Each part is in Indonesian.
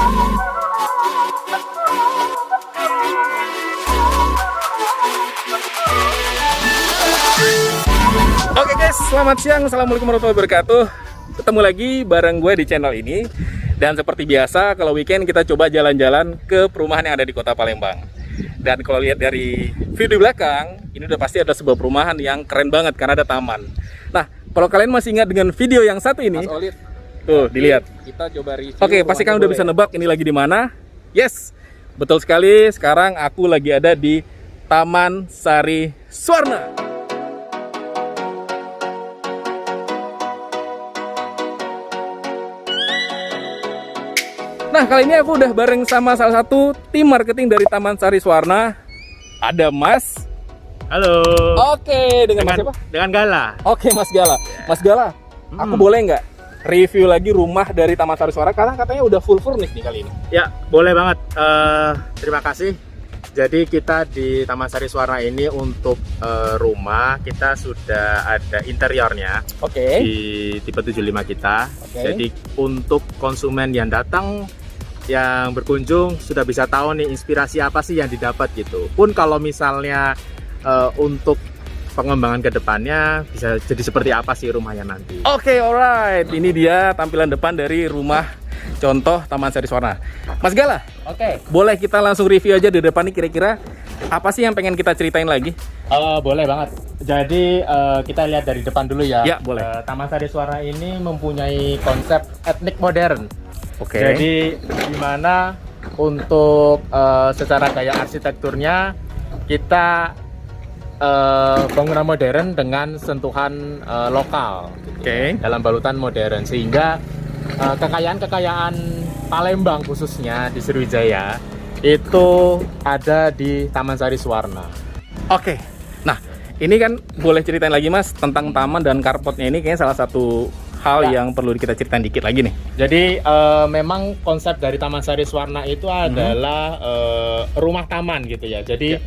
Oke guys, selamat siang. Assalamualaikum warahmatullahi wabarakatuh. Ketemu lagi bareng gue di channel ini. Dan seperti biasa, kalau weekend kita coba jalan-jalan ke perumahan yang ada di kota Palembang. Dan kalau lihat dari video belakang, ini udah pasti ada sebuah perumahan yang keren banget karena ada taman. Nah, kalau kalian masih ingat dengan video yang satu ini, Mas Olid, tuh dilihat. kita coba review. Oke, pasti kalian udah bisa nebak ini lagi di mana. Yes, betul sekali. Sekarang aku lagi ada di Taman Sari Swarna. Nah, kali ini aku udah bareng sama salah satu tim marketing dari Taman Sari Swarna. Ada Mas. Halo. Oke, dengan Mas siapa? Dengan Gala. Oke, Mas Gala. Mas Gala, aku boleh nggak review lagi rumah dari Taman Sari Swarna karena katanya udah full furnished nih kali ini. Ya, boleh banget. Terima kasih. Jadi kita di Taman Sari Swarna ini untuk rumah kita sudah ada interiornya. Oke. Di tipe 75 kita. Oke. Jadi untuk konsumen yang datang, yang berkunjung sudah bisa tahu nih inspirasi apa sih yang didapat gitu. Pun kalau misalnya untuk pengembangan ke depannya bisa jadi seperti apa sih rumahnya nanti. Oke, alright. Ini dia tampilan depan dari rumah contoh Taman Sari Swarna. Mas Gala, Oke. boleh kita langsung review aja di depan nih kira-kira apa sih yang pengen kita ceritain lagi? Boleh banget. Jadi kita lihat dari depan dulu ya. Ya, boleh. Taman Sari Swarna ini mempunyai konsep etnik modern. Oke. Jadi dimana untuk secara gaya arsitekturnya kita bangunan modern dengan sentuhan lokal. Oke. Dalam balutan modern sehingga kekayaan Palembang khususnya di Sriwijaya itu ada di Taman Sari Swarna. Oke. Nah, ini kan boleh ceritain lagi Mas tentang taman dan carportnya ini kayaknya salah satu hal yang perlu kita ceritain dikit lagi nih. Jadi memang konsep dari Taman Sari Swarna itu adalah rumah taman gitu ya. Jadi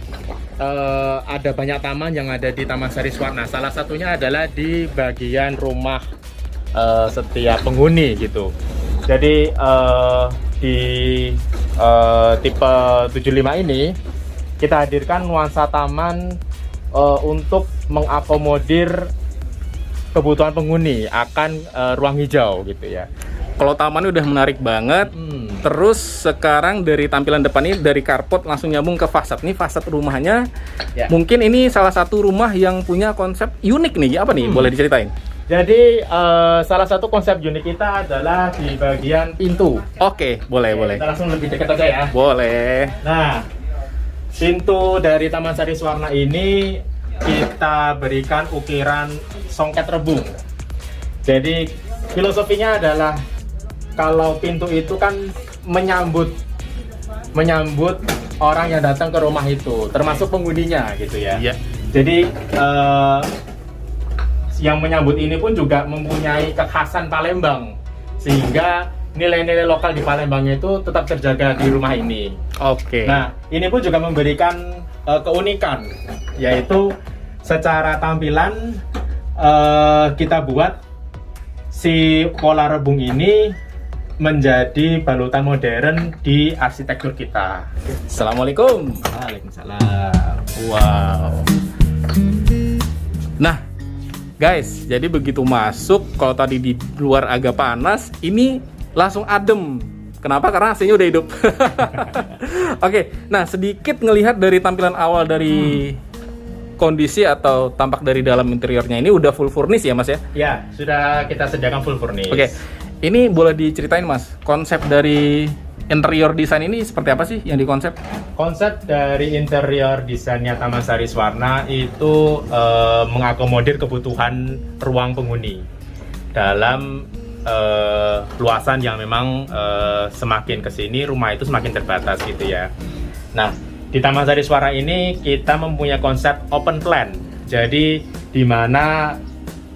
ada banyak taman yang ada di Taman Sari Swarna. Salah satunya adalah di bagian rumah setiap penghuni gitu. Jadi di tipe 75 ini kita hadirkan nuansa taman untuk mengakomodir kebutuhan penghuni akan ruang hijau gitu ya. Kalau tamannya udah menarik banget. Terus sekarang dari tampilan depan ini dari carport langsung nyambung ke fasad. Nih fasad rumahnya. Ya. Mungkin ini salah satu rumah yang punya konsep unik nih. Apa nih? Boleh diceritain? Jadi salah satu konsep unik kita adalah di bagian pintu. Oke, boleh. Kita langsung lebih dekat aja ya. Boleh. Nah, pintu dari Taman Sari Swarna ini kita berikan ukiran songket rebung. Jadi filosofinya adalah kalau pintu itu kan menyambut orang yang datang ke rumah itu, termasuk penghuninya gitu ya. Iya. Jadi yang menyambut ini pun juga mempunyai kekhasan Palembang, sehingga nilai-nilai lokal di Palembang itu tetap terjaga di rumah ini. Oke. Nah, ini pun juga memberikan keunikan, yaitu secara tampilan kita buat si pola rebung ini menjadi balutan modern di arsitektur kita. Assalamualaikum. Waalaikumsalam. Wow. Nah, guys, jadi begitu masuk, kalau tadi di luar agak panas, ini langsung adem. Kenapa? Karena AC-nya udah hidup. Oke, nah sedikit ngelihat dari tampilan awal dari kondisi atau tampak dari dalam interiornya ini udah full furnish ya Mas ya? Ya, sudah kita sediakan full furnish. Oke, ini boleh diceritain Mas, konsep dari interior desain ini seperti apa sih yang dikonsep? Konsep dari interior desainnya Taman Sari Swarna itu mengakomodir kebutuhan ruang penghuni dalam luasan yang memang semakin kesini rumah itu semakin terbatas gitu ya. Nah, di Taman Sari Swarna ini kita mempunyai konsep open plan. Jadi di mana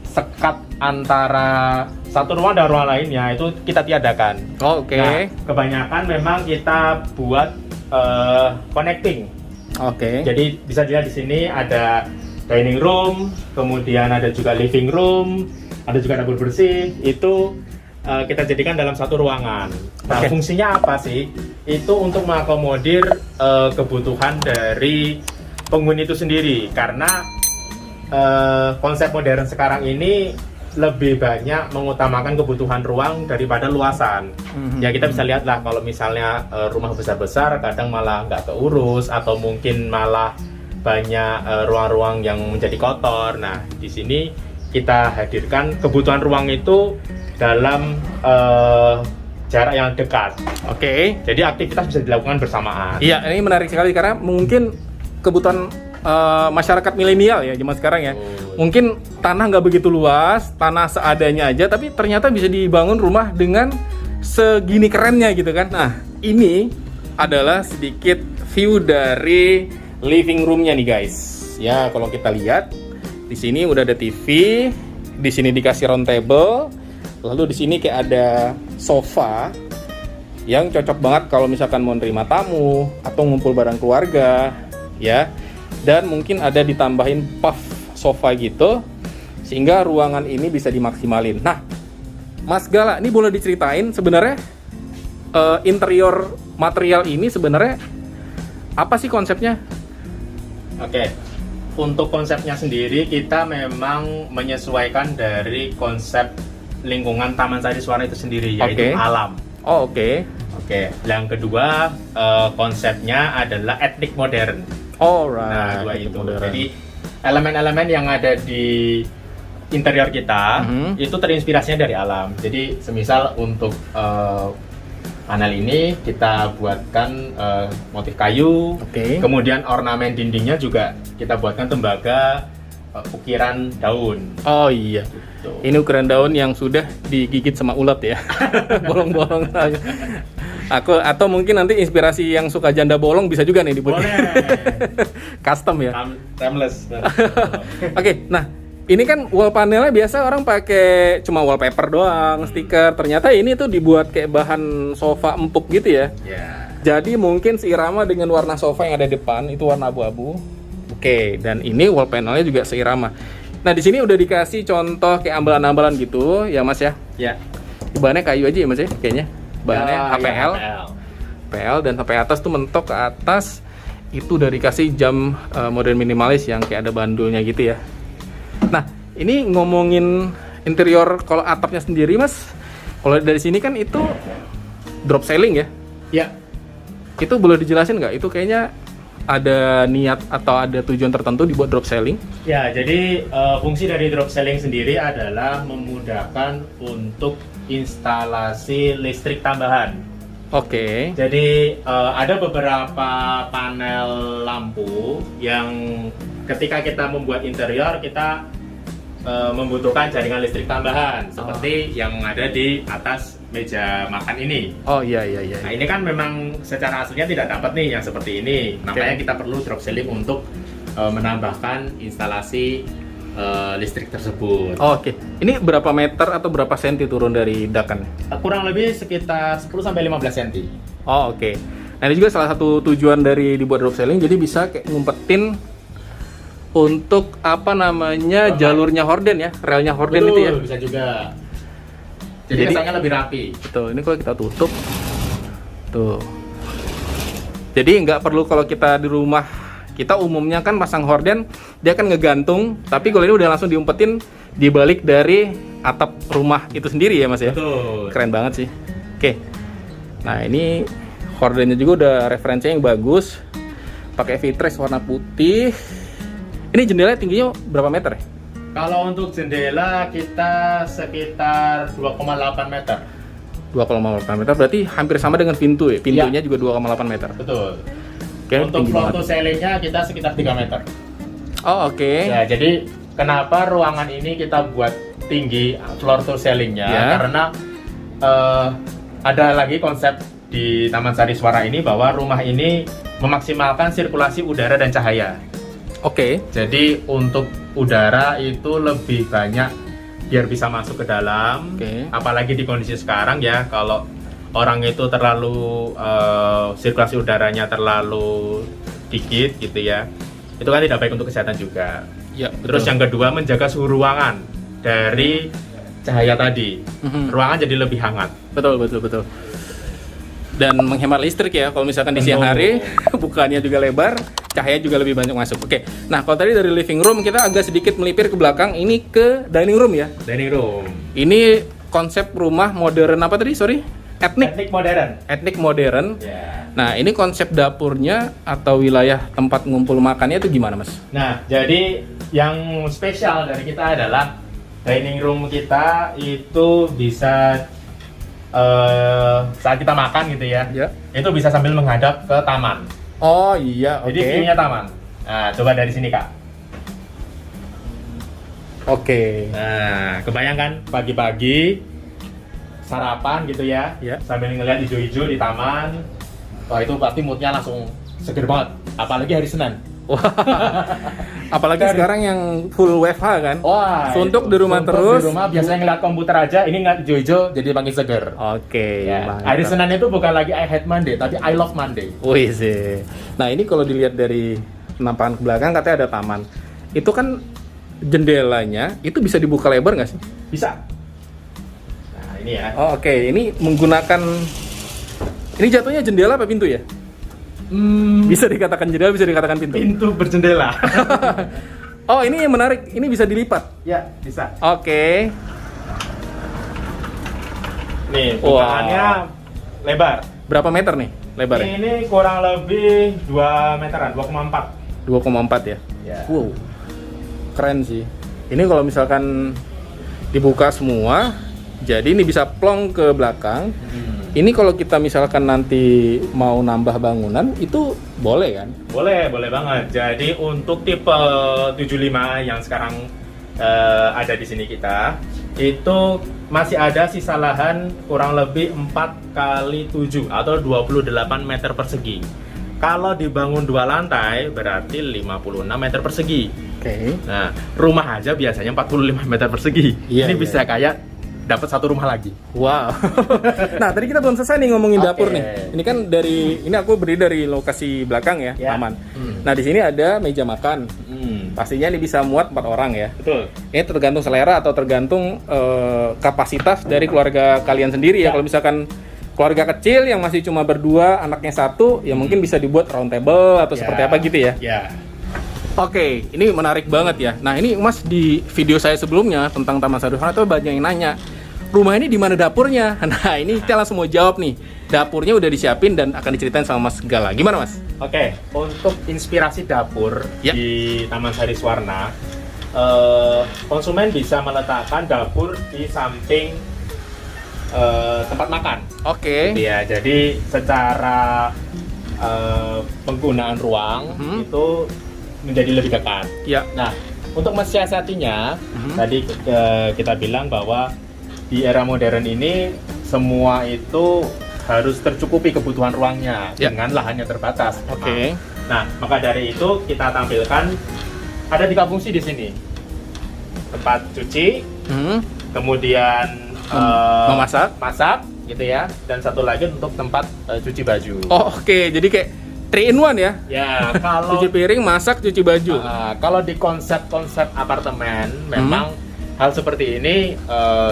sekat antara satu ruang dan ruang lainnya itu kita tiadakan. Oke. Nah, kebanyakan memang kita buat connecting. Oke. Jadi bisa dilihat di sini ada dining room, kemudian ada juga living room, ada juga dapur bersih. Itu kita jadikan dalam satu ruangan. Nah, Oke. fungsinya apa sih? Itu untuk mengakomodir kebutuhan dari penghuni itu sendiri. Karena konsep modern sekarang ini lebih banyak mengutamakan kebutuhan ruang daripada luasan. Ya kita bisa lihat lah kalau misalnya rumah besar-besar kadang malah nggak keurus atau mungkin malah banyak ruang-ruang yang menjadi kotor. Nah, di sini kita hadirkan kebutuhan ruang itu dalam jarak yang dekat. Oke. Jadi aktivitas bisa dilakukan bersamaan. Iya, ini menarik sekali karena mungkin kebutuhan masyarakat milenial ya zaman sekarang ya. Mungkin tanah nggak begitu luas, tanah seadanya aja, tapi ternyata bisa dibangun rumah dengan segini kerennya gitu kan. Nah, ini adalah sedikit view dari living roomnya nih guys. Ya, kalau kita lihat di sini udah ada TV, di sini dikasih round table, lalu di sini kayak ada sofa yang cocok banget kalau misalkan mau nerima tamu atau ngumpul bareng keluarga, ya. Dan mungkin ada ditambahin puff sofa gitu, sehingga ruangan ini bisa dimaksimalin. Nah, Mas Gala, ini boleh diceritain sebenarnya interior material ini sebenarnya apa sih konsepnya? Oke. Untuk konsepnya sendiri kita memang menyesuaikan dari konsep lingkungan Taman Sari Suwarna itu sendiri, yaitu Oke. alam. Oh, oke. Oke. Yang kedua konsepnya adalah etnik modern. Alright. Nah, dua etnik itu. modern. Jadi elemen-elemen yang ada di interior kita itu terinspirasinya dari alam. Jadi semisal untuk panel ini kita buatkan motif kayu. Oke. Kemudian ornamen dindingnya juga kita buatkan tembaga ukiran daun. Oh iya. Gitu. Ini ukuran daun yang sudah digigit sama ulat ya. Bolong-bolong saja. Atau mungkin nanti inspirasi yang suka janda bolong bisa juga nih dibuat. Boleh. Custom ya. Timeless. Oke, nah ini kan wall panelnya biasa orang pakai cuma wallpaper doang, stiker. Ternyata ini tuh dibuat kayak bahan sofa empuk gitu ya. Ya. Jadi mungkin seirama dengan warna sofa yang ada di depan itu warna abu-abu. Oke, dan ini wall panelnya juga seirama. Nah di sini udah dikasih contoh kayak ambalan-ambalan gitu ya Mas ya. Ya. Bahannya kayu aja ya Mas ya kayaknya. Bahannya Ya, HPL. ya, PL dan sampai atas tuh mentok ke atas itu udah dikasih jam modern minimalis yang kayak ada bandulnya gitu ya. Nah ini ngomongin interior kalau atapnya sendiri Mas, kalau dari sini kan itu drop ceiling ya. Ya. Itu boleh dijelasin nggak? Itu kayaknya ada niat atau ada tujuan tertentu dibuat drop ceiling? Ya, jadi fungsi dari drop ceiling sendiri adalah memudahkan untuk instalasi listrik tambahan. Oke. Jadi ada beberapa panel lampu yang ketika kita membuat interior kita membutuhkan jaringan listrik tambahan seperti yang ada di atas meja makan ini. Oh iya. Nah ini kan memang secara aslinya tidak dapat nih yang seperti ini. Makanya kita perlu drop ceiling untuk menambahkan instalasi listrik tersebut. Oh, oke. Ini berapa meter atau berapa senti turun dari dakan? Kurang lebih sekitar 10-15 cm. Oh oke. Nah ini juga salah satu tujuan dari dibuat drop ceiling, jadi bisa kayak ngumpetin untuk apa namanya jalurnya horden ya, relnya horden. Betul, itu ya. bisa juga. Jadi kesannya lebih rapi. Betul. Ini kalau kita tutup, tuh. Jadi nggak perlu kalau kita di rumah kita umumnya kan pasang horden dia kan ngegantung, tapi kalau ini udah langsung diumpetin di balik dari atap rumah itu sendiri ya Mas ya. Betul. Keren banget sih. Oke. Nah, ini hordennya juga udah referensinya yang bagus. Pakai vitres warna putih. Ini jendelanya tingginya berapa meter ya? Kalau untuk jendela kita sekitar 2,8 meter. 2,8 meter berarti hampir sama dengan pintu ya. Pintunya juga 2,8 meter. Betul. Oke, Untuk tinggi floor banget. to ceiling-nya kita sekitar 3 meter. Oh, oke. Ya, jadi kenapa ruangan ini kita buat tinggi floor to ceiling-nya? Ya. Karena ada lagi konsep di Taman Sari Suwarna ini bahwa rumah ini memaksimalkan sirkulasi udara dan cahaya. Oke. Jadi untuk udara itu lebih banyak biar bisa masuk ke dalam. Oke. Apalagi di kondisi sekarang ya, kalau orang itu terlalu sirkulasi udaranya terlalu dikit gitu ya, itu kan tidak baik untuk kesehatan juga. Ya, Terus yang kedua menjaga suhu ruangan dari cahaya tadi. Ruangan jadi lebih hangat. Betul. Dan menghemat listrik ya, kalau misalkan di siang hari bukannya juga lebar, cahaya juga lebih banyak masuk. Oke, nah kalau tadi dari living room kita agak sedikit melipir ke belakang, ini ke dining room ya. Dining room. Ini konsep rumah modern apa tadi? Sorry, Etnik modern. etnik modern. Ya. Nah ini konsep dapurnya atau wilayah tempat ngumpul makannya itu gimana mas? Nah, jadi yang spesial dari kita adalah dining room kita itu bisa saat kita makan gitu ya, itu bisa sambil menghadap ke taman. Oh iya, oke. Jadi view-nya taman. Nah, coba dari sini kak. Oke. Nah, kebayangkan pagi-pagi sarapan gitu ya, sambil ngeliat hijau-hijau di taman. Wah itu pasti moodnya langsung seger banget. Apalagi hari Senin. Wah, apalagi sekarang yang full WFH kan. Wah, suntuk di rumah terus. Di rumah biasanya ngeliat komputer aja, ini ngeliat hijau-hijau jadi makin seger. Oke. Ya. Hari Senin itu bukan lagi I hate Monday, tapi I love Monday. Wih sih. Nah ini kalau dilihat dari penampakan ke belakang katanya ada taman. Itu kan jendelanya itu bisa dibuka lebar nggak sih? Bisa. Nah ini ya. Oh, oke. Ini menggunakan ini jatuhnya jendela apa pintu ya? Bisa dikatakan jendela, bisa dikatakan pintu. Pintu berjendela. Oh ini yang menarik, ini bisa dilipat. Ya bisa. Oke. Nih bukaannya lebar. Berapa meter nih lebarnya? Ini kurang lebih 2 meteran, 2,4. 2,4 ya? Ya. Wow, keren sih. Ini kalau misalkan dibuka semua, jadi ini bisa plong ke belakang. Ini kalau kita misalkan nanti mau nambah bangunan, itu boleh kan? Boleh banget. Jadi untuk tipe 75 yang sekarang ada di sini kita, itu masih ada sisa lahan kurang lebih 4 kali 7 atau 28 meter persegi. Kalau dibangun 2 lantai berarti 56 meter persegi. Oke. Nah, rumah aja biasanya 45 meter persegi. Iya, Ini iya. bisa kayak dapat 1 rumah lagi. Wow. Nah, tadi kita belum selesai nih ngomongin Oke. dapur nih. Ini kan ini aku berdiri dari lokasi belakang ya, Ya. taman. Nah, di sini ada meja makan. Pastinya ini bisa muat 4 orang ya. Betul. Ini tergantung selera atau tergantung kapasitas dari keluarga kalian sendiri ya. Kalau misalkan keluarga kecil yang masih cuma berdua, anaknya 1, ya mungkin bisa dibuat round table atau seperti apa gitu ya. Ya. Oke, ini menarik banget ya. Nah, ini Mas di video saya sebelumnya tentang Taman Sari Warna itu banyak yang nanya, rumah ini di mana dapurnya? Nah, ini kita langsung mau jawab nih. Dapurnya udah disiapin dan akan diceritain sama Mas Gala. Gimana, Mas? Oke, untuk inspirasi dapur Ya. di Taman Sari Warna, konsumen bisa meletakkan dapur di samping tempat makan. Oke. Gitu ya, jadi secara penggunaan ruang itu menjadi lebih dekat. Ya. Nah, untuk mensiasatinya, tadi kita bilang bahwa di era modern ini semua itu harus tercukupi kebutuhan ruangnya dengan lahannya terbatas. Oke. Nah, maka dari itu kita tampilkan ada 3 fungsi di sini. Tempat cuci, kemudian masak gitu ya, dan satu lagi untuk tempat cuci baju. Oh, oke. Jadi kayak 3 in 1 ya. Ya, kalau Cuci piring, masak, cuci baju. kalau di konsep apartemen memang hal seperti ini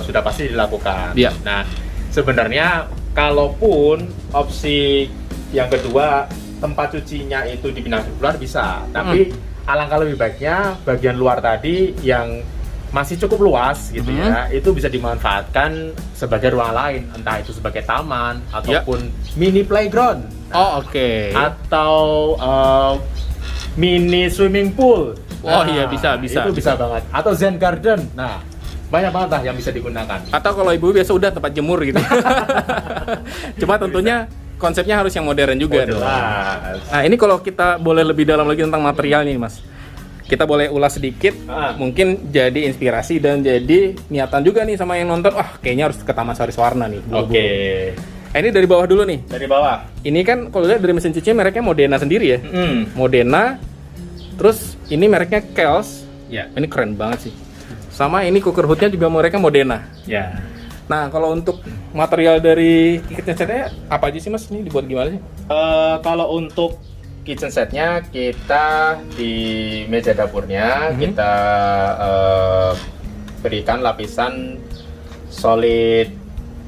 sudah pasti dilakukan. Iya. Nah, sebenarnya kalaupun opsi yang kedua tempat cucinya itu dipindah keluar bisa, tapi alangkah lebih baiknya bagian luar tadi yang masih cukup luas gitu ya, itu bisa dimanfaatkan sebagai ruang lain, entah itu sebagai taman ataupun mini playground. Oh, oke. Atau mini swimming pool. Oh iya, bisa. Itu bisa banget. Atau zen garden. Nah, banyak banget lah yang bisa digunakan. Atau kalau ibu biasa udah tempat jemur gitu. Cuma tentunya konsepnya harus yang modern juga dong. Nah, ini kalau kita boleh lebih dalam lagi tentang material nih, Mas. Kita boleh ulas sedikit, mungkin jadi inspirasi dan jadi niatan juga nih sama yang nonton. Kayaknya harus ke Taman Sari Warna nih. Oke. Ini dari bawah dulu nih. Dari bawah. Ini kan kalau lihat dari mesin cuci mereknya Modena sendiri ya. Modena. Terus ini mereknya Kels. Ya. Ini keren banget sih. Sama ini cooker hoodnya juga mereknya Modena. Ya. Nah, kalau untuk material dari kitchen setnya apa aja sih Mas? Ini dibuat gimana sih? Kalau untuk kitchen setnya, kita di meja dapurnya kita berikan lapisan solid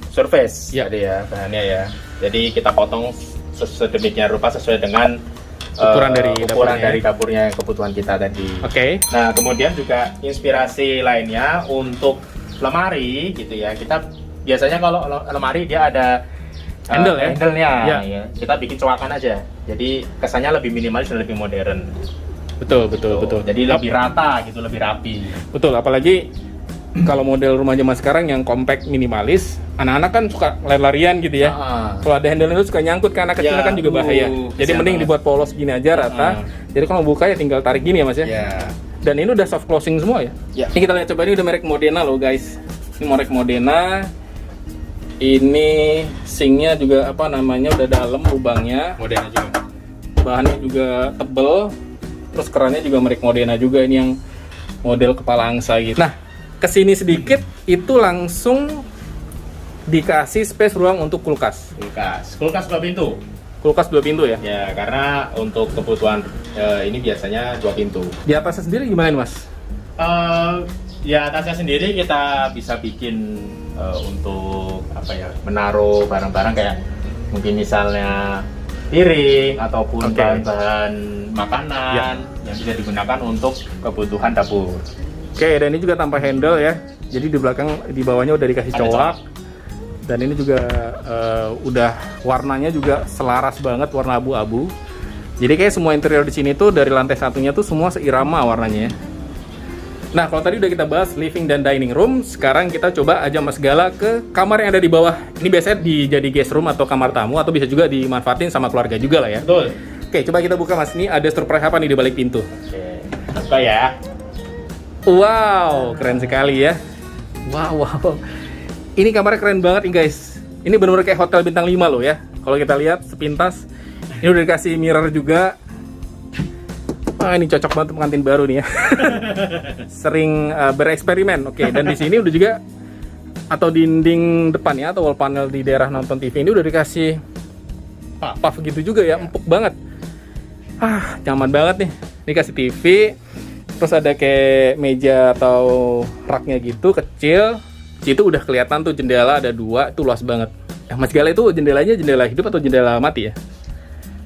surface Ya. jadi ya bahannya ya. Jadi kita potong sedemikian rupa sesuai dengan Ukuran dari dapurnya kebutuhan kita tadi. Oke. Nah, kemudian juga inspirasi lainnya untuk lemari gitu ya. Kita biasanya kalau lemari dia ada Handle ya? handle-nya. Ya. Ya. Kita bikin cowakan aja. Jadi kesannya lebih minimalis dan lebih modern. Betul, betul, betul. Jadi lebih rata gitu, lebih rapi. Betul, apalagi kalau model rumah zaman sekarang yang compact minimalis, anak-anak kan suka lari-larian gitu ya. Kalau ada handle itu suka nyangkut ke anak kecil Ya, kan juga bahaya. Jadi kesian mending banget. dibuat polos gini aja rata. Jadi kalau mau buka ya tinggal tarik gini ya Mas ya. Ya. Dan ini udah soft closing semua ya. Ya. Ini kita lihat coba, ini udah merek Modena loh guys. Ini merek Modena. Ini sinknya juga apa namanya udah dalam lubangnya. Modern juga. Bahannya juga tebel. Terus kerannya juga merek Modena juga, ini yang model kepala angsa gitu. Nah, kesini sedikit itu langsung dikasih space ruang untuk kulkas. Kulkas 2 pintu. Kulkas 2 pintu ya. Ya, karena untuk kebutuhan ini biasanya 2 pintu. Di atasnya sendiri gimana nih Mas? Ya atasnya sendiri kita bisa bikin untuk apa ya, menaruh barang-barang kayak mungkin misalnya piring ataupun Oke. bahan-bahan makanan yang bisa digunakan untuk kebutuhan dapur. Oke, dan ini juga tanpa handle ya. Jadi di belakang, di bawahnya udah dikasih Ada cowak. Dan ini juga udah warnanya juga selaras banget, warna abu-abu. Jadi kayak semua interior di sini tuh dari lantai satunya tuh semua seirama warnanya ya. Nah, kalau tadi udah kita bahas living dan dining room, sekarang kita coba aja Mas Gala ke kamar yang ada di bawah. Ini biasanya jadi guest room atau kamar tamu, atau bisa juga dimanfaatin sama keluarga juga lah ya. Betul. Oke, coba kita buka Mas. Ini ada surprise apa nih di balik pintu? Oke. Buka ya. Wow, keren sekali ya. Wow. Ini kamarnya keren banget nih guys. Ini benar-benar kayak hotel bintang 5 loh ya. Kalau kita lihat sepintas, ini udah dikasih mirror juga. Wah, ini cocok banget untuk pengantin baru nih ya. Sering bereksperimen. Oke, dan di sini udah juga atau dinding depan ya, atau wall panel di daerah nonton TV ini udah dikasih puff gitu juga ya, empuk banget. Nyaman banget nih. Dikasih TV, terus ada kayak meja atau raknya gitu kecil. Situ udah kelihatan tuh jendela ada 2, itu luas banget. Mas Gala itu jendelanya jendela hidup atau jendela mati ya?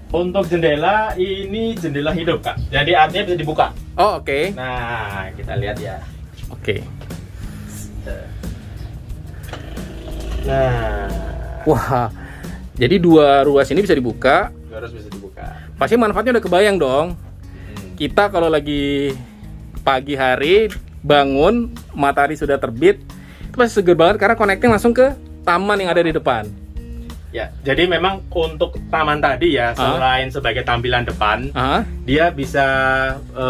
Untuk jendela ini jendela hidup, Kak. Jadi artinya bisa dibuka. Oh, oke. Nah, kita lihat ya. Oke. Nah, Wah. Jadi 2 ruas ini bisa dibuka. harus bisa dibuka. Pasti manfaatnya udah kebayang dong. Kita kalau lagi pagi hari bangun, matahari sudah terbit, itu pasti seger banget karena connecting langsung ke taman yang ada di depan. Ya, jadi memang untuk taman tadi ya, selain sebagai tampilan depan, dia bisa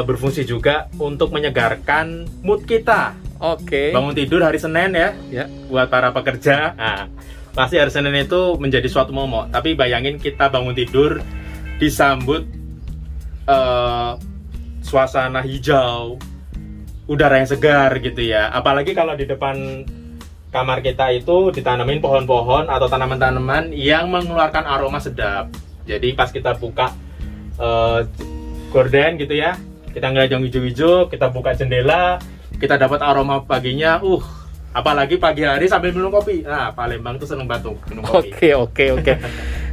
berfungsi juga untuk menyegarkan mood kita. Oke. Bangun tidur hari Senin ya, Ya. buat para pekerja. Nah, pasti hari Senin itu menjadi suatu momok. Tapi bayangin kita bangun tidur disambut suasana hijau, udara yang segar gitu ya. Apalagi kalau di depan kamar kita itu ditanamin pohon-pohon atau tanaman-tanaman yang mengeluarkan aroma sedap. Jadi pas kita buka gorden gitu ya, kita ngeliat yang hijau-hijau, kita buka jendela, kita dapat aroma paginya. Apalagi pagi hari sambil minum kopi. Nah, Palembang tuh seneng banget tuh minum kopi. Oke.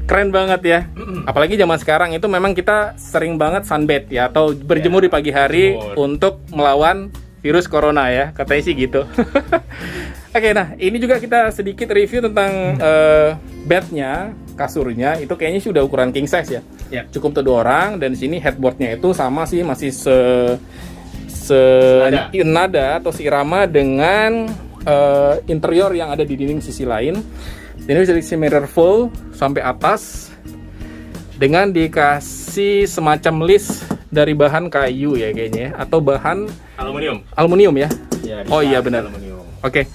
Keren banget ya. Apalagi zaman sekarang itu memang kita sering banget sunbathe ya, atau berjemur di pagi hari untuk melawan virus corona ya, katanya sih gitu. Oke, nah ini juga kita sedikit review tentang bednya, kasurnya itu kayaknya sih udah ukuran king size ya. Cukup untuk 2 orang, dan di sini headboardnya itu sama sih, masih nada atau seirama dengan interior yang ada di dinding sisi lain. Ini bisa dikasih mirror full sampai atas dengan dikasih semacam list dari bahan kayu ya kayaknya, atau bahan aluminium ya. Oh iya benar. Oke.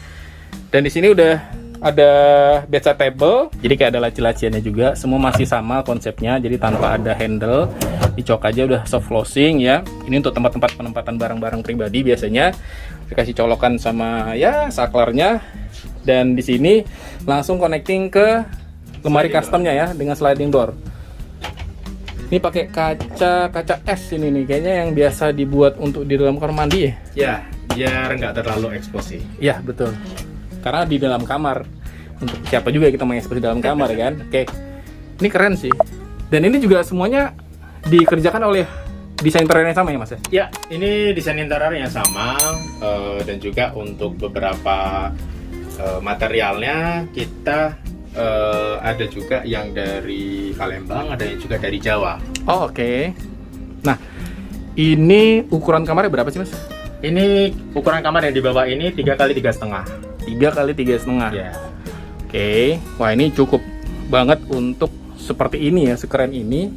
Dan di sini udah ada bedside table, jadi kayak ada laci-laciannya juga. Semua masih sama konsepnya, jadi tanpa ada handle, dicok aja udah soft closing ya. Ini untuk tempat-tempat penempatan barang-barang pribadi biasanya dikasih colokan sama ya saklarnya. Dan di sini langsung connecting ke lemari customnya ya dengan sliding door. Ini pakai kaca es ini nih, kayaknya yang biasa dibuat untuk di dalam kamar mandi ya. Ya, biar nggak terlalu ekspos sih. Ya betul. karena di dalam kamar. Untuk siapa juga kita mengekspresi dalam kamar kan. Oke. Ini keren sih. Dan ini juga semuanya dikerjakan oleh desain interior yang sama ya Mas ya? Ya, ini desain interiornya sama, dan juga untuk beberapa materialnya kita ada juga yang dari Palembang, ada yang juga dari Jawa. Oh, oke. Nah, ini ukuran kamarnya berapa sih Mas? Ini ukuran kamar yang di bawah ini 3 kali 3,5. 3 kali 3,5. Ya. Oke. Wah, ini cukup banget untuk seperti ini ya, sekeren ini.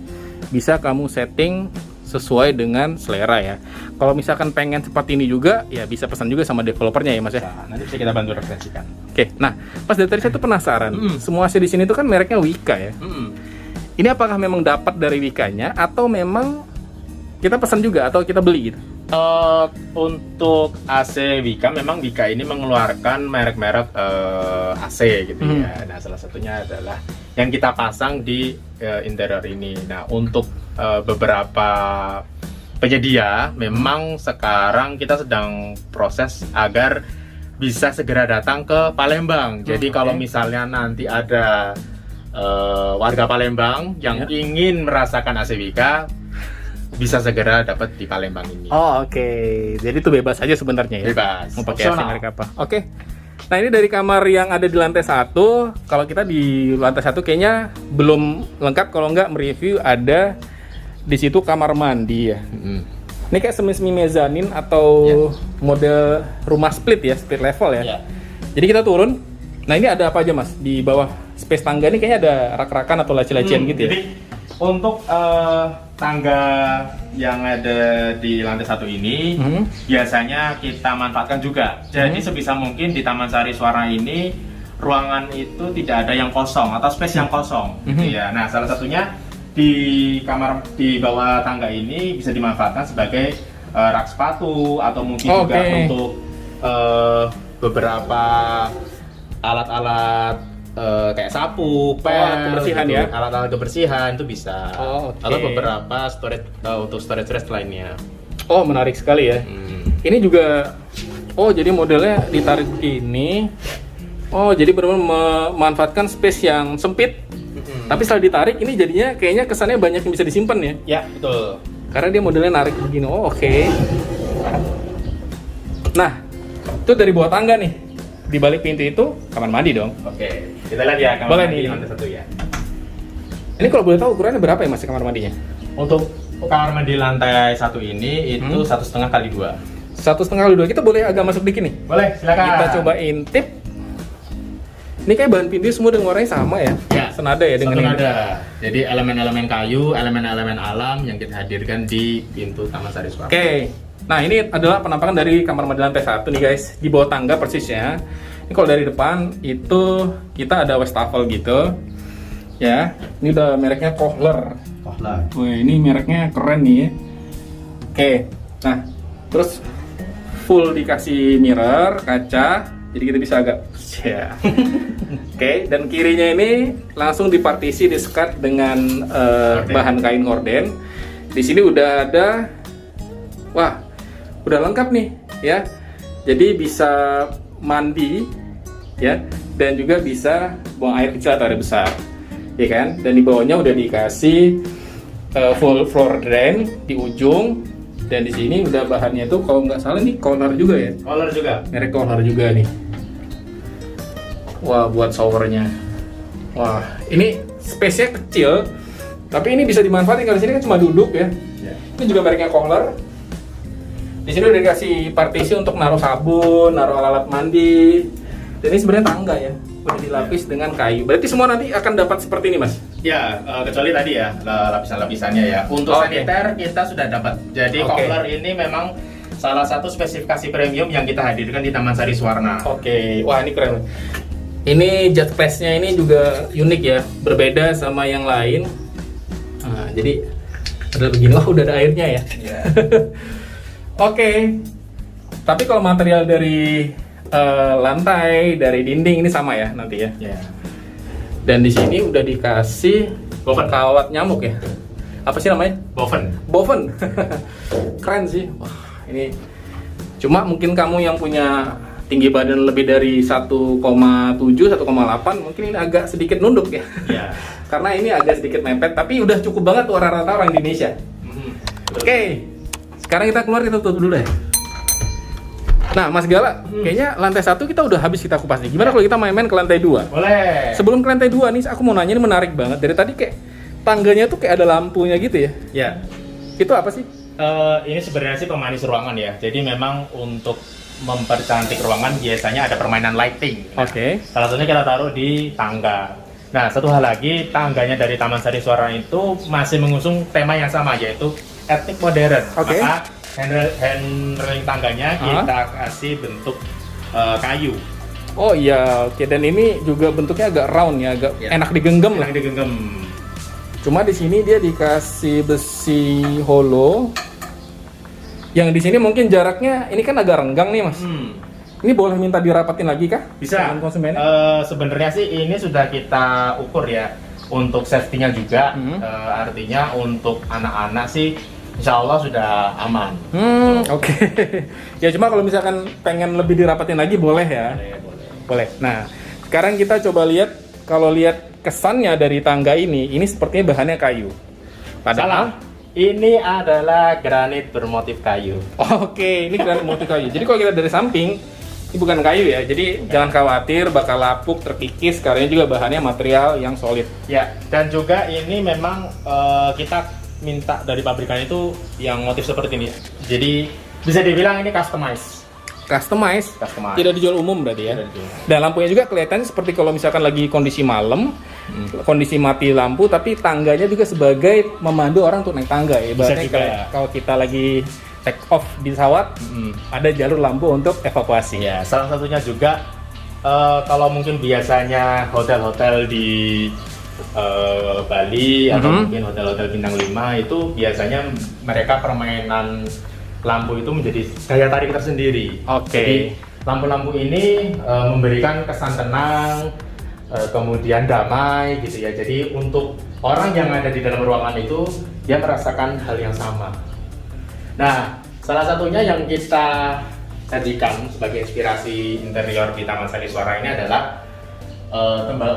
Bisa kamu setting sesuai dengan selera ya. Kalau misalkan pengen seperti ini juga, ya bisa pesan juga sama developernya ya Mas ya. Nah, nanti bisa kita bantu referensikan. Oke. Nah, Mas dari tadi saya tuh penasaran. Semua AC di sini tuh kan mereknya Wika ya. Ini apakah memang dapat dari Wikanya atau memang kita pesan juga atau kita beli gitu? Untuk AC Wika, memang Wika ini mengeluarkan merek-merek AC gitu ya. Nah, salah satunya adalah yang kita pasang di interior ini. Nah, untuk beberapa penyedia, memang sekarang kita sedang proses agar bisa segera datang ke Palembang. Jadi kalau misalnya nanti ada warga Palembang yang ingin merasakan AC Wika, bisa segera dapat di Palembang ini. Oh, oke. Jadi itu bebas aja sebenarnya ya. Bebas. Mau pakai AC merek apa? Oke. Nah, ini dari kamar yang ada di lantai 1. Kalau kita di lantai 1 kayaknya belum lengkap kalau nggak mereview ada di situ kamar mandi ya. Ini kayak semi-semi mezanin atau model rumah split ya, split level ya. Jadi kita turun. Nah, ini ada apa aja Mas? Di bawah space tangga ini kayaknya ada rak-rakan atau laci-lacian gitu ya. Jadi untuk tangga yang ada di lantai 1 ini biasanya kita manfaatkan juga. Jadi sebisa mungkin di Taman Sari Swarna ini ruangan itu tidak ada yang kosong atau space yang kosong gitu ya. Nah, salah satunya di kamar di bawah tangga ini bisa dimanfaatkan sebagai rak sepatu atau mungkin juga untuk beberapa alat-alat kayak sapu, pel, kebersihan gitu. ya. Alat-alat kebersihan itu bisa. Atau beberapa storage untuk storage lainnya. Oh, menarik sekali ya. Ini juga jadi modelnya ditarik begini. Oh, jadi benar-benar memanfaatkan space yang sempit. Tapi setelah ditarik ini jadinya kayaknya kesannya banyak yang bisa disimpan ya. Ya, betul. Karena dia modelnya narik begini. Oh, oke. Nah, itu dari bawah tangga nih. Di balik pintu itu kamar mandi dong. Oke. Kita lihat ya kamar Boleh mandi nih. lantai 1 ya. Ini kalau boleh tahu ukurannya berapa ya Mas kamar mandinya? Untuk kamar mandi lantai 1 ini itu 1,5 kali 2. 1,5 kali 2. Kita boleh agak masuk dikit nih. Boleh, silakan. Kita coba intip. Ini kayak bahan pintu semua dengan warnanya sama ya? Ya, senada ya dengan satu ini. nada. Jadi elemen-elemen kayu, elemen-elemen alam yang kita hadirkan di pintu Taman Sari Swarna. Oke. Nah, ini adalah penampakan dari kamar mandi lantai 1 nih guys. Di bawah tangga persisnya. Ini kalau dari depan itu kita ada wastafel gitu. Ya, ini udah mereknya Kohler. Kohler. Wih, ini mereknya keren nih ya. Oke. Nah, terus full dikasih mirror, kaca. Jadi kita bisa agak Oke, dan kirinya ini langsung dipartisi, di-sekat dengan bahan kain horden. Di sini udah ada, wah, udah lengkap nih ya. Jadi bisa mandi ya, dan juga bisa buang air kecil atau air besar, ya kan? Dan di bawahnya udah dikasih full floor drain di ujung, dan di sini udah bahannya tuh kalau nggak salah nih Kohler juga ya. Kohler juga. Merek Kohler juga nih. Wah, buat showernya. Wah, ini space-nya kecil, tapi ini bisa dimanfaatin kalau sini kan cuma duduk ya. Ini juga mereknya Kohler. Di sini udah dikasih partisi untuk naruh sabun, naruh alat mandi. Dan ini sebenarnya tangga ya, udah dilapis dengan kayu. Berarti semua nanti akan dapat seperti ini, Mas? Ya, kecuali tadi ya lapisan-lapisannya ya. Untuk saniter kita sudah dapat. Jadi Kohler ini memang salah satu spesifikasi premium yang kita hadirkan di Taman Sari Swarna. Oke, wah ini keren. Ini jet pass-nya ini juga unik ya, berbeda sama yang lain. Nah, jadi ada begini, wah udah ada airnya ya. Oke, tapi kalau material dari lantai, dari dinding ini sama ya nanti ya. Dan di sini udah dikasih kawat nyamuk ya. Apa sih namanya? Boven. Keren sih. Wah, ini cuma mungkin kamu yang punya tinggi badan lebih dari 1,7, 1,8, mungkin ini agak sedikit nunduk ya. Ya. Karena ini agak sedikit mepet, tapi udah cukup banget tuh rata-rata orang Indonesia. Oke, sekarang kita keluar, kita tutup dulu deh. Nah, Mas Gala, kayaknya lantai 1 kita udah habis kita kupas nih. Gimana kalau kita main-main ke lantai 2? Boleh. Sebelum ke lantai 2 nih, aku mau nanya, ini menarik banget. Dari tadi kayak tangganya tuh kayak ada lampunya gitu ya. Ya. Itu apa sih? Ini sebenarnya sih pemanis ruangan ya. Jadi memang untuk mempercantik ruangan biasanya ada permainan lighting. Nah, Oke. salah satunya kita taruh di tangga. Nah, satu hal lagi, tangganya dari Taman Sari Swarna itu masih mengusung tema yang sama, yaitu etnik modern. Oke. Maka handrail tangganya kita kasih bentuk kayu. Oh iya, oke. Dan ini juga bentuknya agak round ya, agak Ya. enak digenggam lah. Yang digenggam. Cuma di sini dia dikasih besi holo. Yang di sini mungkin jaraknya ini kan agak renggang nih, Mas. Ini boleh minta dirapatin lagi kah? Bisa. Dengan konsumennya? Sebenarnya sih ini sudah kita ukur ya untuk safety-nya juga. Artinya untuk anak-anak sih insya Allah sudah aman. Oke. Ya cuma kalau misalkan pengen lebih dirapatin lagi boleh ya. Boleh. Nah, sekarang kita coba lihat, kalau lihat kesannya dari tangga ini sepertinya bahannya kayu. Salah. Ini adalah granit bermotif kayu. Oke, ini granit motif kayu. Jadi kalau kita dari samping, ini bukan kayu ya. Jadi jangan khawatir bakal lapuk, terkikis, karena juga bahannya material yang solid. Ya, dan juga ini memang kita minta dari pabrikan itu yang motif seperti ini. Jadi bisa dibilang ini customize. Customize, Customize. tidak dijual umum berarti ya. Tidak dijual. Dan lampunya juga kelihatan seperti kalau misalkan lagi kondisi malam, kondisi mati lampu, tapi tangganya juga sebagai memandu orang untuk naik tangga ya. Bisa Ibaratnya juga. kalau kita lagi take off di pesawat, ada jalur lampu untuk evakuasi. Ya, salah satunya juga kalau mungkin biasanya hotel-hotel di Bali atau mungkin hotel-hotel bintang 5 itu biasanya mereka permainan lampu itu menjadi daya tarik tersendiri. Oke. Jadi lampu-lampu ini memberikan kesan tenang, kemudian damai gitu ya. Jadi untuk orang yang ada di dalam ruangan itu dia merasakan hal yang sama. Nah, salah satunya yang kita sajikan sebagai inspirasi interior di Taman Sari Swarna ini adalah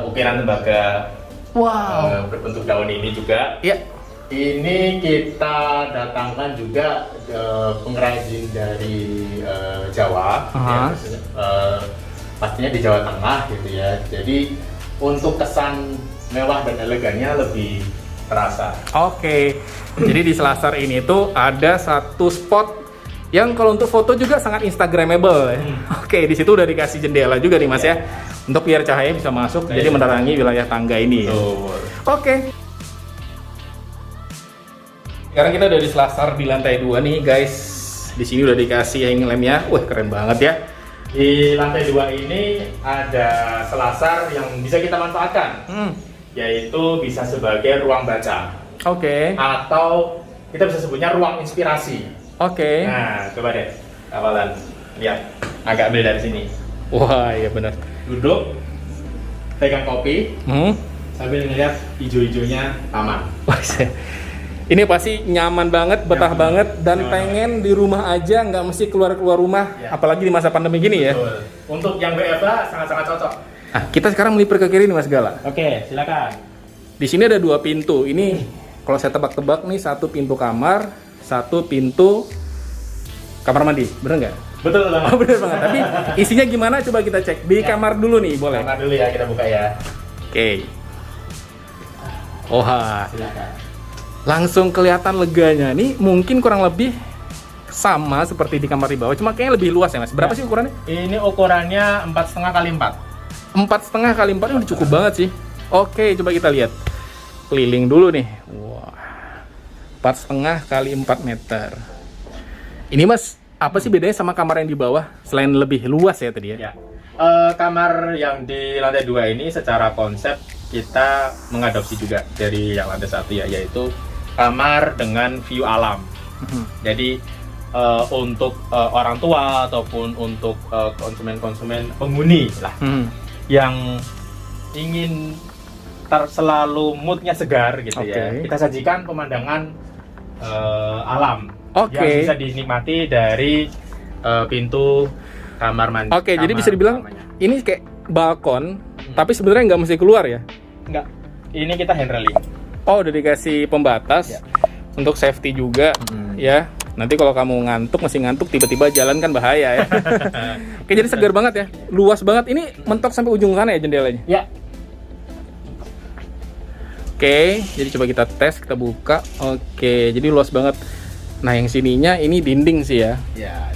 ukiran tembaga berbentuk daun ini juga. Iya. Ini kita datangkan juga pengrajin dari Jawa, ya, pastinya di Jawa Tengah gitu ya. Jadi untuk kesan mewah dan elegannya lebih terasa. Oke. Jadi di Selasar ini tuh ada satu spot yang kalau untuk foto juga sangat instagramable ya. Oke, di situ udah dikasih jendela juga nih Mas ya. Untuk biar cahaya bisa masuk, jadi menerangi wilayah tangga ini. Oke. Sekarang kita udah di Selasar di lantai 2 nih guys. Di sini udah dikasih hanging lamp-nya. Wah, keren banget ya. Di lantai 2 ini ada selasar yang bisa kita manfaatkan, yaitu bisa sebagai ruang baca. Oke. Atau kita bisa sebutnya ruang inspirasi. Oke. Nah, coba deh, kawalan lihat, agak ambil dari sini. Wah, iya benar. Duduk, pegang kopi, sambil ngeliat hijau-hijaunya taman. Wah, ini pasti nyaman banget, betah Nyaman. banget, dan Nyaman. pengen di rumah aja, nggak mesti keluar-keluar rumah, Ya. apalagi di masa pandemi gini ya. Betul. Untuk yang WFA sangat-sangat cocok. Nah, kita sekarang melipir ke kiri nih Mas Gala. Oke, silakan. Di sini ada 2 pintu. Ini kalau saya tebak-tebak nih, 1 pintu kamar, 1 pintu kamar mandi. Bener nggak? Betul banget. Oh bener banget. Tapi isinya gimana? Coba kita cek di kamar dulu nih, boleh? Kamar dulu ya, kita buka ya. Oke. Wah, Silakan. langsung kelihatan leganya. Nih mungkin kurang lebih sama seperti di kamar di bawah, cuma kayaknya lebih luas ya Mas. Berapa sih ukurannya? Ini ukurannya 4,5 kali 4. 4,5 kali 4 ini udah cukup banget sih. Oke, coba kita lihat. Keliling dulu nih. Wah. 4,5 kali 4 meter. Ini Mas, apa sih bedanya sama kamar yang di bawah? Selain lebih luas ya tadi ya? Ya. Kamar yang di lantai 2 ini secara konsep kita mengadopsi juga dari yang lantai 1 ya, yaitu kamar dengan view alam. Jadi untuk orang tua ataupun untuk konsumen-konsumen penghuni lah yang ingin selalu moodnya segar gitu ya, kita sajikan pemandangan alam yang bisa dinikmati dari pintu kamar mandi. Oke, jadi bisa dibilang utamanya. ini kayak balkon, tapi sebenarnya nggak mesti keluar ya? Enggak. Ini kita hand railing. Oh, udah dikasih pembatas Ya. untuk safety juga, ya. Nanti kalau kamu ngantuk, masih ngantuk, tiba-tiba jalan kan bahaya ya. Oke, jadi segar banget ya, luas banget. Ini mentok sampai ujung sana ya jendelanya. Ya. Oke, jadi coba kita tes, kita buka. Oke, jadi luas banget. Nah, yang sininya ini dinding sih ya. Ya.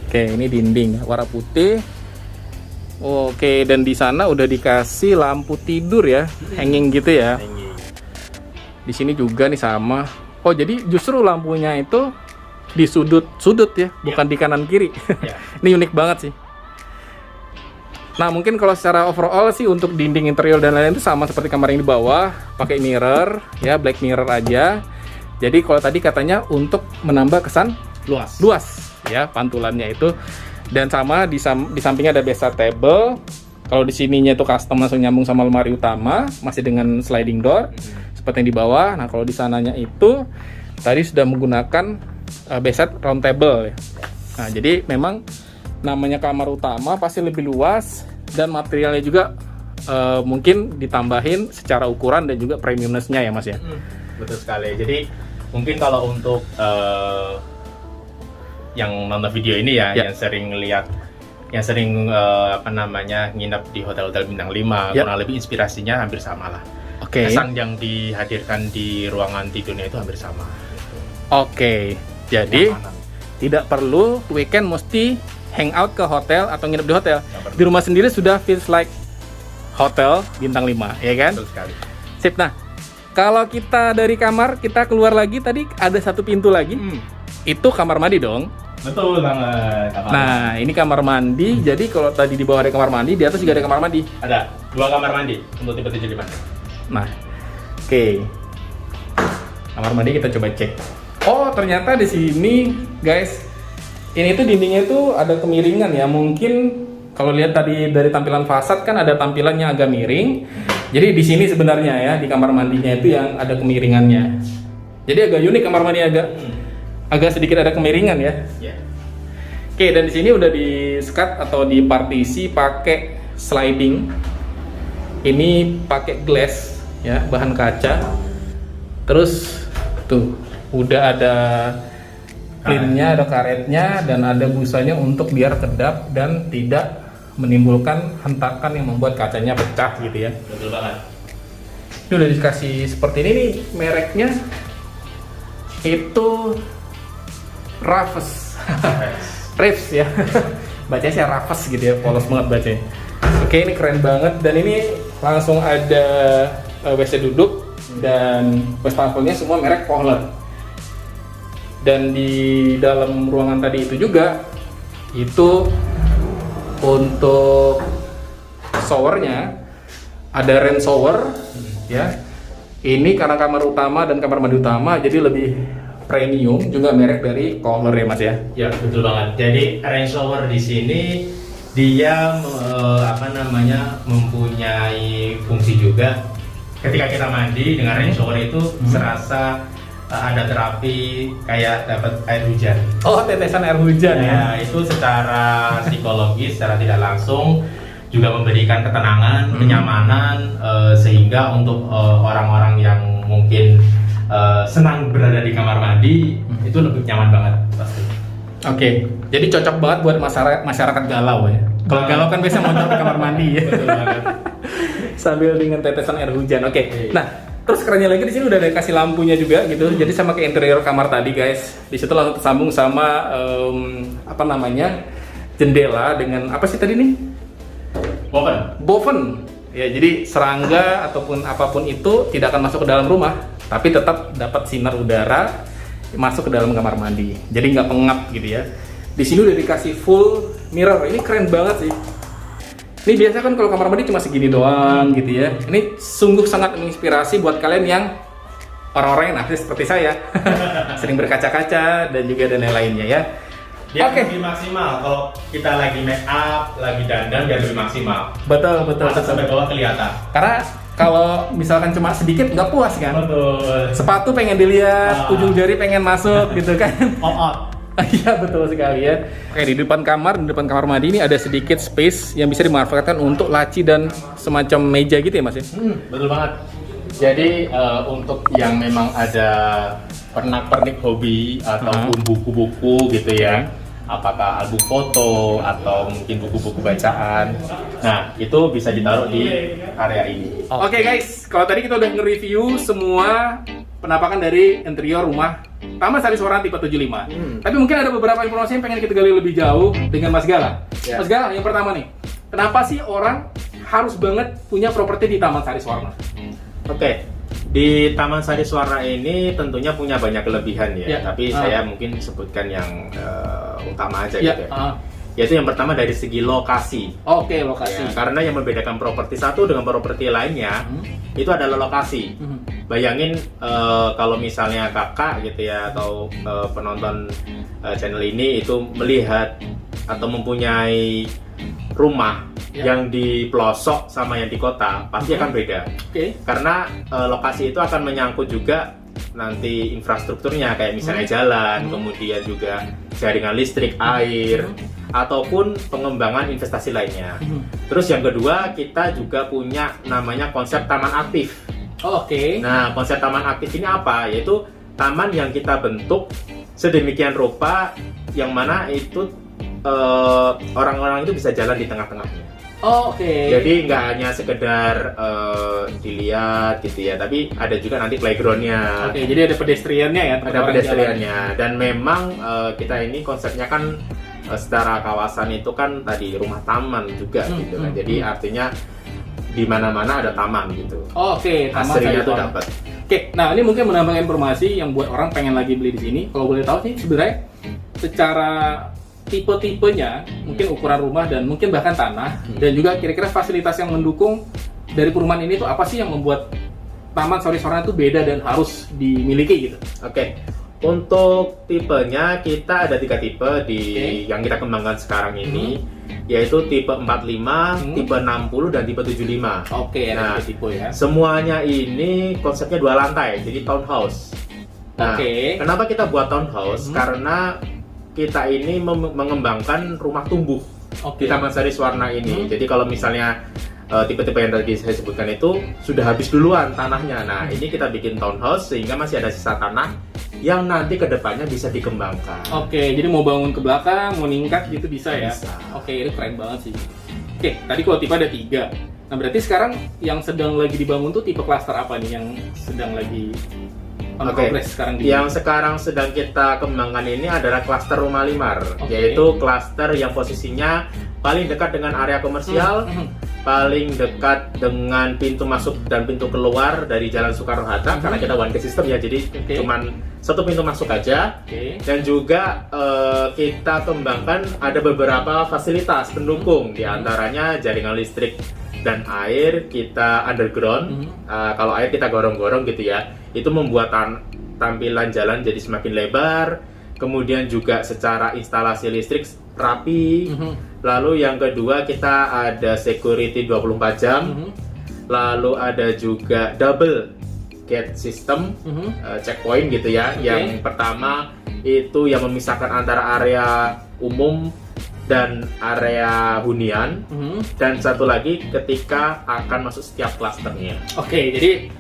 Oke, ini dinding warna putih. Oke, dan di sana udah dikasih lampu tidur ya, hanging gitu ya. Di sini juga nih sama. Oh, jadi justru lampunya itu di sudut-sudut ya, bukan di kanan kiri. Ya. Ini unik banget sih. Nah, mungkin kalau secara overall sih untuk dinding interior dan lain-lain itu sama seperti kamar yang di bawah, pakai mirror ya, black mirror aja. Jadi kalau tadi katanya untuk menambah kesan luas ya pantulannya itu, dan sama di sampingnya ada bedside table. Kalau di sininya itu custom langsung nyambung sama lemari utama, masih dengan sliding door seperti yang di bawah. Nah, kalau di sananya itu tadi sudah menggunakan bedside round table ya. Nah, jadi memang namanya kamar utama pasti lebih luas, dan materialnya juga mungkin ditambahin secara ukuran dan juga premiumness-nya ya Mas ya. Betul sekali. Jadi mungkin kalau untuk yang nonton video ini ya, yang sering lihat, yang sering nginap di hotel-hotel bintang 5, kurang lebih inspirasinya hampir sama lah. Oke. Kesan yang dihadirkan di ruangan tidurnya itu hampir sama. Oke. Jadi Nyamanan. tidak perlu weekend mesti hangout ke hotel atau nginep di hotel. Di rumah sendiri sudah feels like hotel bintang 5, ya kan? Betul sekali. Sip. Nah, kalau kita dari kamar, kita keluar lagi, tadi ada satu pintu lagi. Itu kamar mandi dong. Betul banget. Nah, ini kamar mandi. Jadi kalau tadi di bawah ada kamar mandi, di atas juga ada kamar mandi. Ada 2 kamar mandi untuk tipe 75. Nah, oke. Kamar mandi kita coba cek. Oh, ternyata di sini, guys, ini tuh dindingnya tuh ada kemiringan ya. Mungkin kalau lihat tadi dari tampilan fasad kan ada tampilannya agak miring. Jadi di sini sebenarnya ya, di kamar mandinya itu yang ada kemiringannya. Jadi agak unik kamar mandi, agak sedikit ada kemiringan ya. Oke, dan di sini udah di sekat atau di partisi pakai sliding. Ini pakai glass ya, bahan kaca. Terus tuh udah ada cleannya, ada karetnya, dan ada busanya untuk biar kedap dan tidak menimbulkan hentakan yang membuat kacanya pecah gitu ya. Betul banget. Ini udah dikasih seperti ini nih, mereknya itu Raffles. Raffles ya. Bacanya sih Raffles gitu ya, polos banget bacanya. Oke, ini keren banget, dan ini langsung ada WC duduk dan wastafelnya semua merek Kohler. Dan di dalam ruangan tadi itu juga itu untuk showernya ada rain shower ya. Ini karena kamar utama dan kamar mandi utama jadi lebih premium, juga merek dari Kohler ya Mas ya. Ya, betul banget. Jadi rain shower di sini dia mempunyai fungsi juga. Ketika kita mandi dengan rain shower itu serasa ada terapi kayak dapat air hujan. Oh, tetesan air hujan ya. Itu secara psikologis, secara tidak langsung juga memberikan ketenangan, kenyamanan, sehingga untuk orang-orang yang mungkin senang berada di kamar mandi itu lebih nyaman banget pasti. Oke, jadi cocok banget buat masyarakat galau ya. Kalau galau kan biasa mau ke kamar mandi ya. Betul banget. Sambil dengan tetesan air hujan. Oke. Nah, terus kerennya lagi di sini udah dikasih lampunya juga gitu. Jadi sama kayak interior kamar tadi guys. Di situ langsung tersambung sama jendela dengan apa sih tadi nih? Boven. Ya, jadi serangga ataupun apapun itu tidak akan masuk ke dalam rumah, tapi tetap dapat sinar udara masuk ke dalam kamar mandi. Jadi nggak pengap gitu ya. Di sini udah dikasih full mirror. Ini keren banget sih. Ini biasa kan kalau kamar mandi cuma segini doang gitu ya. Ini sungguh sangat menginspirasi buat kalian yang orang-orang yang narsis seperti saya. Sering berkaca-kaca dan juga dan lain-lainnya ya. Dia lebih maksimal kalau kita lagi make up, lagi dandan, biar lebih maksimal. Betul. Atas sampai bawah kelihatan. Karena kalau misalkan cuma sedikit nggak puas kan. Betul. Sepatu pengen dilihat, ujung jari pengen masuk gitu kan. All out. Iya betul sekali ya. Oke, di depan kamar mandi ini ada sedikit space yang bisa dimanfaatkan untuk laci dan semacam meja gitu ya Mas ya? Betul banget. Jadi untuk yang memang ada pernak-pernik hobi ataupun buku-buku gitu ya, apakah album foto atau mungkin buku-buku bacaan, nah itu bisa ditaruh di area ini. Oke guys, kalau tadi kita udah nge-review semua penampakan dari interior rumah Taman Sari Swarna tipe 75. Tapi mungkin ada beberapa informasi yang pengen kita gali lebih jauh dengan Mas Gala. Ya. Mas Gala, yang pertama nih, kenapa sih orang harus banget punya properti di Taman Sari Swarna? Oke, di Taman Sari Swarna ini tentunya punya banyak kelebihan ya, tapi saya mungkin sebutkan yang utama aja gitu ya. Yaitu yang pertama dari segi lokasi. Oke, lokasi. Ya, karena yang membedakan properti satu dengan properti lainnya itu adalah lokasi. Bayangin kalau misalnya kakak gitu ya atau penonton channel ini itu melihat atau mempunyai rumah yang di pelosok sama yang di kota pasti akan beda. Karena lokasi itu akan menyangkut juga nanti infrastrukturnya kayak misalnya jalan, kemudian juga jaringan listrik, air, ataupun pengembangan investasi lainnya. Terus yang kedua, kita juga punya namanya konsep taman aktif. Nah, konsep taman aktif ini apa? Yaitu taman yang kita bentuk sedemikian rupa yang mana itu orang-orang itu bisa jalan di tengah-tengahnya. Jadi nggak hanya sekedar dilihat gitu ya, tapi ada juga nanti playgroundnya. Jadi ada pedestriannya ya? Ada pedestriannya. Dan memang kita ini konsepnya kan secara kawasan itu kan tadi rumah taman juga gitu kan. Jadi artinya di mana-mana ada taman gitu. Taman Aslinya tuh dapat. Nah ini mungkin menambah informasi yang buat orang pengen lagi beli di sini. Kalau boleh tahu sih sebenarnya secara tipe-tipenya, mungkin ukuran rumah dan mungkin bahkan tanah, dan juga kira-kira fasilitas yang mendukung dari perumahan ini tuh apa sih yang membuat Taman Sari Swarna itu beda dan harus dimiliki gitu? Untuk tipenya kita ada 3 tipe yang kita kembangkan sekarang ini, yaitu tipe 45, tipe 60 dan tipe 75. Ada tipe ya. Semuanya ini konsepnya 2 lantai, jadi townhouse. Nah, kenapa kita buat townhouse? Karena kita ini mengembangkan rumah tumbuh di Taman Sari Swarna ini. Jadi kalau misalnya tipe-tipe yang tadi saya sebutkan itu sudah habis duluan tanahnya. Nah, ini kita bikin townhouse sehingga masih ada sisa tanah yang nanti kedepannya bisa dikembangkan. Jadi mau bangun ke belakang, mau ningkat gitu bisa ya? Bisa. Ini keren banget sih. Tadi kalau tipe ada 3. Nah, berarti sekarang yang sedang lagi dibangun tuh tipe klaster apa nih yang sedang lagi progress sekarang yang sekarang sedang kita kembangkan ini adalah klaster rumah limar, yaitu klaster yang posisinya paling dekat dengan area komersial, paling dekat dengan pintu masuk dan pintu keluar dari Jalan Soekarno-Hatta, karena kita one gate system ya, jadi cuman satu pintu masuk aja. Dan juga kita kembangkan ada beberapa fasilitas pendukung, diantaranya jaringan listrik dan air kita underground. Kalau air kita gorong-gorong gitu ya, itu membuat tampilan jalan jadi semakin lebar. Kemudian juga secara instalasi listrik rapi. Lalu yang kedua kita ada security 24 jam. Lalu ada juga double gate system, checkpoint gitu ya. Yang pertama itu yang memisahkan antara area umum dan area hunian, dan satu lagi ketika akan masuk setiap klasternya. Jadi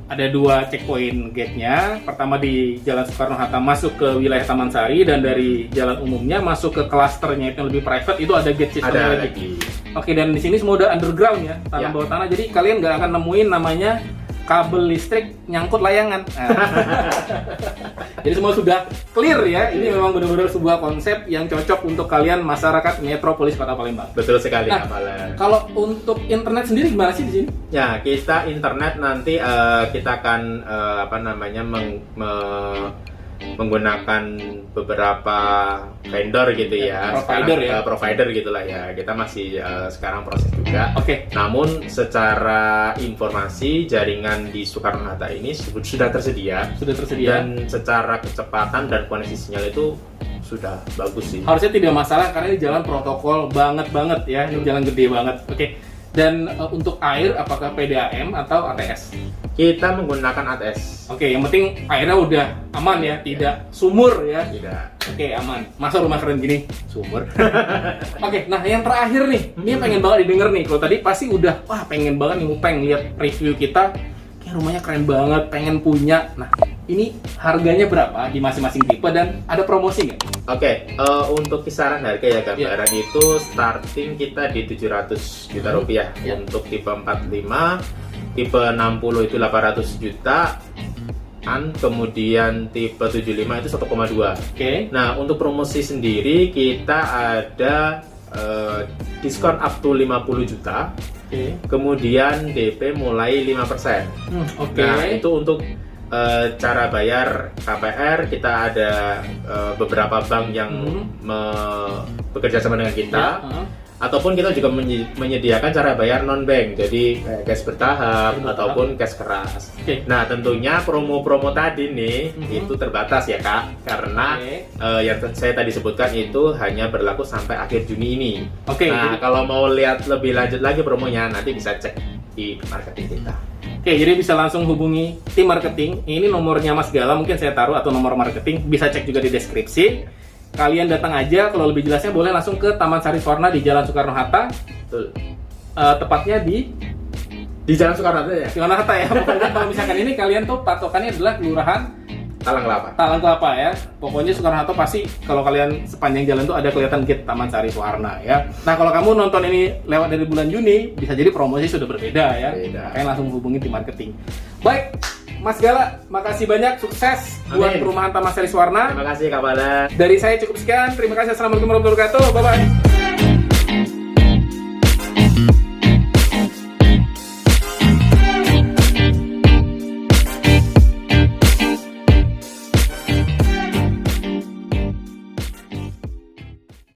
ada 2 checkpoint gate-nya. Pertama di Jalan Soekarno-Hatta masuk ke wilayah Taman Sari, dan dari jalan umumnya masuk ke klasternya itu yang lebih private itu ada gate systemnya lagi. Dan di sini semua udah underground ya, tanah bawah tanah. Jadi kalian nggak akan nemuin namanya kabel listrik nyangkut layangan. Jadi semua sudah clear ya. Ini memang benar-benar sebuah konsep yang cocok untuk kalian masyarakat metropolis Kota Palembang. Betul sekali. Kalau untuk internet sendiri gimana sih di sini? Ya, kita internet nanti kita akan menggunakan beberapa vendor gitu ya, provider gitulah ya. Kita masih sekarang proses juga. Namun secara informasi jaringan di Soekarno-Hatta ini sudah tersedia. Dan secara kecepatan dan koneksi sinyal itu sudah bagus sih. Harusnya tidak masalah karena ini jalan protokol banget ya. Ini jalan gede banget. Dan untuk air apakah PDAM atau ATS? Kita menggunakan ATS. Oke, yang penting airnya udah aman ya, tidak sumur ya. Tidak. Oke, aman. Masa rumah keren gini sumur? Oke, nah yang terakhir nih, ini pengen banget didengar nih. Kalau tadi pasti udah, wah pengen banget nih Upeng lihat review kita, kayak rumahnya keren banget, pengen punya. Nah, ini harganya berapa di masing-masing tipe dan ada promosi nggak? Oke, untuk kisaran harga ya gambaran itu starting kita di 700 juta rupiah. Untuk tipe 45, tipe 60 itu 800 juta, kemudian tipe 75 itu 1,2. Oke. Nah, untuk promosi sendiri kita ada diskon up to 50 juta. Oke. Kemudian DP mulai 5%. Oke. Nah, itu untuk cara bayar KPR. Kita ada beberapa bank yang bekerja sama dengan kita. Ataupun kita juga menyediakan cara bayar non-bank, jadi cash bertahap ataupun cash keras. Nah, tentunya promo-promo tadi nih itu terbatas ya Kak, karena yang saya tadi sebutkan itu hanya berlaku sampai akhir Juni ini. Nah, kalau mau lihat lebih lanjut lagi promonya, nanti bisa cek di marketing kita. Oke, jadi bisa langsung hubungi tim marketing. Ini nomornya Mas Gala, mungkin saya taruh, atau nomor marketing, bisa cek juga di deskripsi. Kalian datang aja, kalau lebih jelasnya boleh langsung ke Taman Sari Swarna di Jalan Soekarno-Hatta. Betul. Tepatnya di Jalan Soekarno-Hatta ya? Soekarno-Hatta ya. Pokoknya kalau misalkan ini kalian tuh patokannya adalah Kelurahan Talang Kelapa ya. Pokoknya Soekarno-Hatta pasti kalau kalian sepanjang jalan tuh ada kelihatan gate Taman Sari Swarna ya. Nah, kalau kamu nonton ini lewat dari bulan Juni, bisa jadi promosi sudah berbeda ya. Kalian langsung hubungi tim marketing. Baik, Mas Gala, makasih banyak, sukses buat perumahan Taman Sari Swarna. Terima kasih Kak Bala. Dari saya cukup sekian, terima kasih. Assalamualaikum warahmatullahi wabarakatuh. Bye-bye.